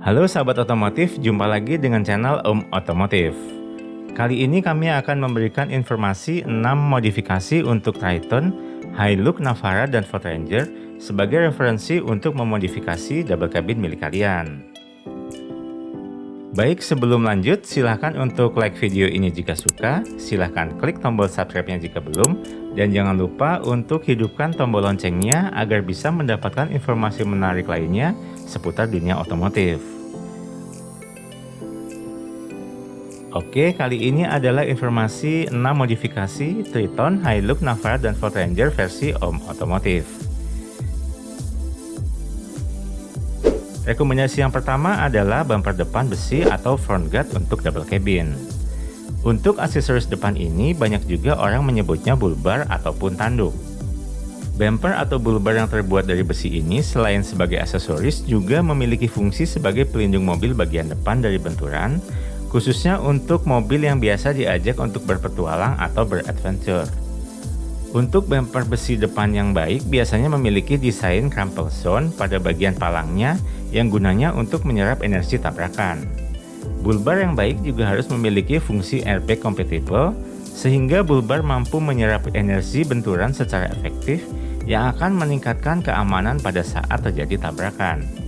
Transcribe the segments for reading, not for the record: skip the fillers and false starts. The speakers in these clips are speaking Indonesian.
Halo sahabat otomotif, jumpa lagi dengan channel Om Otomotif. Kali ini kami akan memberikan informasi 6 modifikasi untuk Triton, Hilux Navara, dan Ford Ranger sebagai referensi untuk memodifikasi double cabin milik kalian. Baik, sebelum lanjut, silahkan untuk like video ini jika suka, silahkan klik tombol subscribe-nya jika belum, dan jangan lupa untuk hidupkan tombol loncengnya agar bisa mendapatkan informasi menarik lainnya seputar dunia otomotif. Oke, kali ini adalah informasi 6 modifikasi Triton, Hilux, Navara, dan Ford Ranger versi Om Otomotif. Rekomendasi yang pertama adalah bumper depan besi atau front guard untuk double cabin. Untuk aksesoris depan ini banyak juga orang menyebutnya bull bar ataupun tanduk. Bumper atau bull bar yang terbuat dari besi ini selain sebagai aksesoris juga memiliki fungsi sebagai pelindung mobil bagian depan dari benturan, khususnya untuk mobil yang biasa diajak untuk berpetualang atau beradventure. Untuk bumper besi depan yang baik biasanya memiliki desain crumple zone pada bagian palangnya yang gunanya untuk menyerap energi tabrakan. Bull bar yang baik juga harus memiliki fungsi airbag compatible sehingga bull bar mampu menyerap energi benturan secara efektif yang akan meningkatkan keamanan pada saat terjadi tabrakan.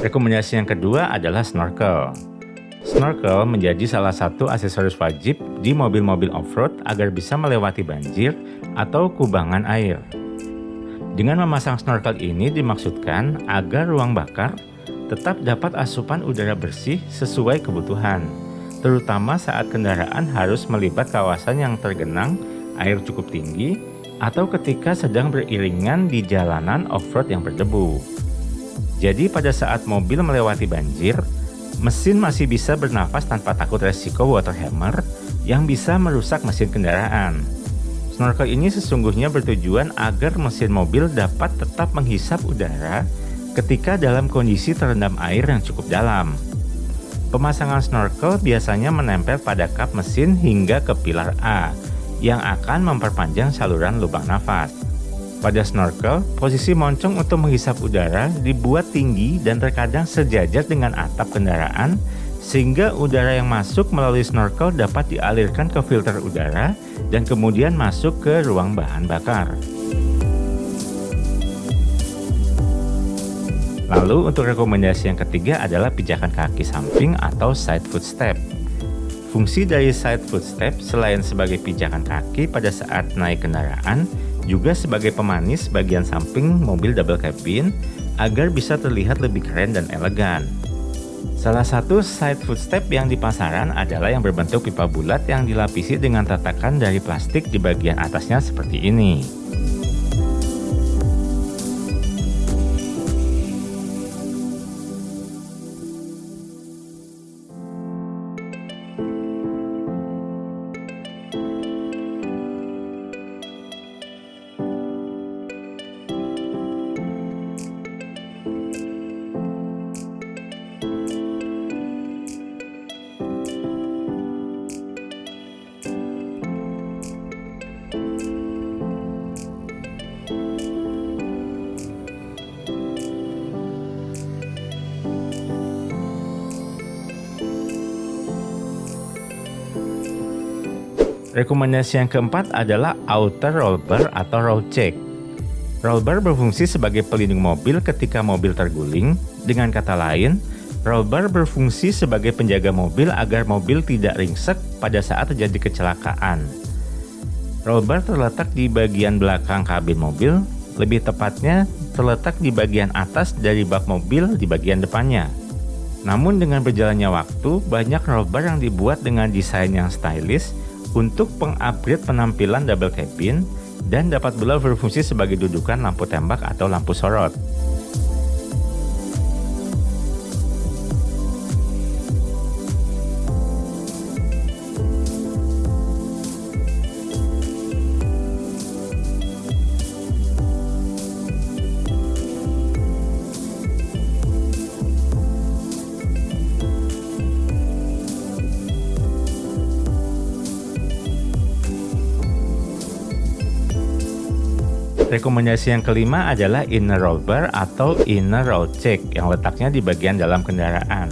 Rekomendasi yang kedua adalah snorkel. Snorkel menjadi salah satu aksesoris wajib di mobil-mobil off-road agar bisa melewati banjir atau kubangan air. Dengan memasang snorkel ini dimaksudkan agar ruang bakar tetap dapat asupan udara bersih sesuai kebutuhan, terutama saat kendaraan harus melibat kawasan yang tergenang air cukup tinggi atau ketika sedang beriringan di jalanan off-road yang berdebu. Jadi pada saat mobil melewati banjir, mesin masih bisa bernafas tanpa takut resiko water hammer yang bisa merusak mesin kendaraan. Snorkel ini sesungguhnya bertujuan agar mesin mobil dapat tetap menghisap udara ketika dalam kondisi terendam air yang cukup dalam. Pemasangan snorkel biasanya menempel pada kap mesin hingga ke pilar A yang akan memperpanjang saluran lubang nafas. Pada snorkel, posisi moncong untuk menghisap udara dibuat tinggi dan terkadang sejajar dengan atap kendaraan sehingga udara yang masuk melalui snorkel dapat dialirkan ke filter udara dan kemudian masuk ke ruang bahan bakar. Lalu untuk rekomendasi yang ketiga adalah pijakan kaki samping atau side footstep. Fungsi dari side footstep selain sebagai pijakan kaki pada saat naik kendaraan, juga sebagai pemanis bagian samping mobil double cabin agar bisa terlihat lebih keren dan elegan. Salah satu side footstep yang di pasaran adalah yang berbentuk pipa bulat yang dilapisi dengan tatakan dari plastik di bagian atasnya seperti ini. Rekomendasi yang keempat adalah outer roll bar atau roll check. Roll bar berfungsi sebagai pelindung mobil ketika mobil terguling. Dengan kata lain, roll bar berfungsi sebagai penjaga mobil agar mobil tidak ringsek pada saat terjadi kecelakaan. Roll bar terletak di bagian belakang kabin mobil, lebih tepatnya terletak di bagian atas dari bak mobil di bagian depannya. Namun dengan berjalannya waktu, banyak roll bar yang dibuat dengan desain yang stylish untuk pengupgrade penampilan double cabin dan dapat pula berfungsi sebagai dudukan lampu tembak atau lampu sorot. Rekomendasi yang kelima adalah inner roll bar atau inner roll check yang letaknya di bagian dalam kendaraan.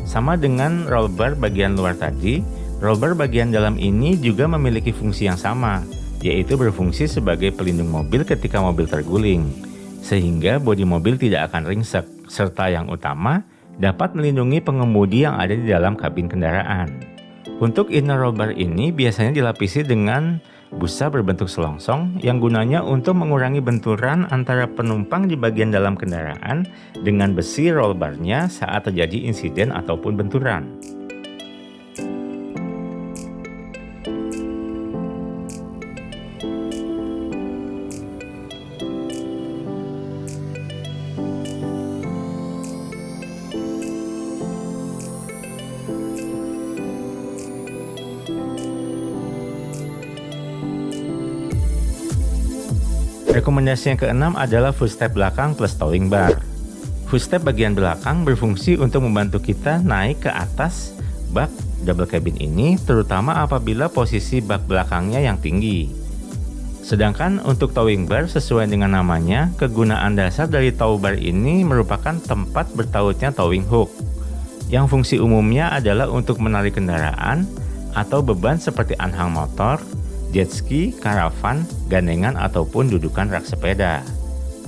Sama dengan roll bar bagian luar tadi, roll bar bagian dalam ini juga memiliki fungsi yang sama, yaitu berfungsi sebagai pelindung mobil ketika mobil terguling, sehingga bodi mobil tidak akan ringsek, serta yang utama dapat melindungi pengemudi yang ada di dalam kabin kendaraan. Untuk inner roll bar ini biasanya dilapisi dengan busa berbentuk selongsong yang gunanya untuk mengurangi benturan antara penumpang di bagian dalam kendaraan dengan besi roll bar-nya saat terjadi insiden ataupun benturan. Rekomendasi yang keenam adalah footstep belakang plus towing bar. Footstep bagian belakang berfungsi untuk membantu kita naik ke atas bak double cabin ini, terutama apabila posisi bak belakangnya yang tinggi. Sedangkan untuk towing bar sesuai dengan namanya, kegunaan dasar dari tow bar ini merupakan tempat bertautnya towing hook, yang fungsi umumnya adalah untuk menarik kendaraan atau beban seperti anhang motor, jet ski, karavan, gandengan, ataupun dudukan rak sepeda.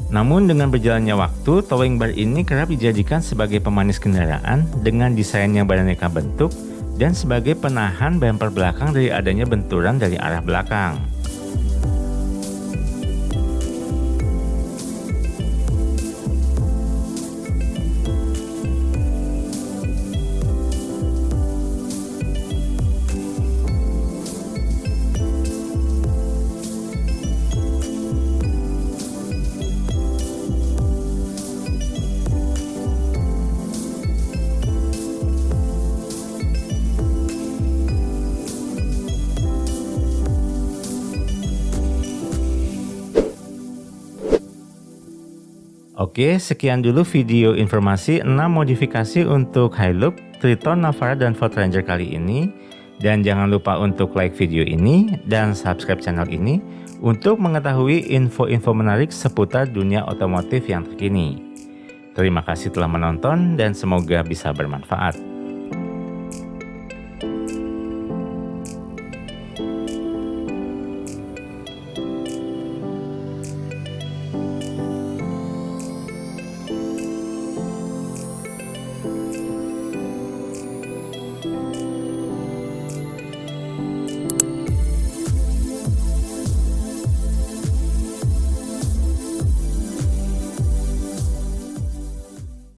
Namun dengan berjalannya waktu, towing bar ini kerap dijadikan sebagai pemanis kendaraan dengan desain yang beraneka bentuk dan sebagai penahan bumper belakang dari adanya benturan dari arah belakang. Oke, sekian dulu video informasi 6 modifikasi untuk Hilux, Triton, Navara, dan Ford Ranger kali ini. Dan jangan lupa untuk like video ini dan subscribe channel ini untuk mengetahui info-info menarik seputar dunia otomotif yang terkini. Terima kasih telah menonton dan semoga bisa bermanfaat.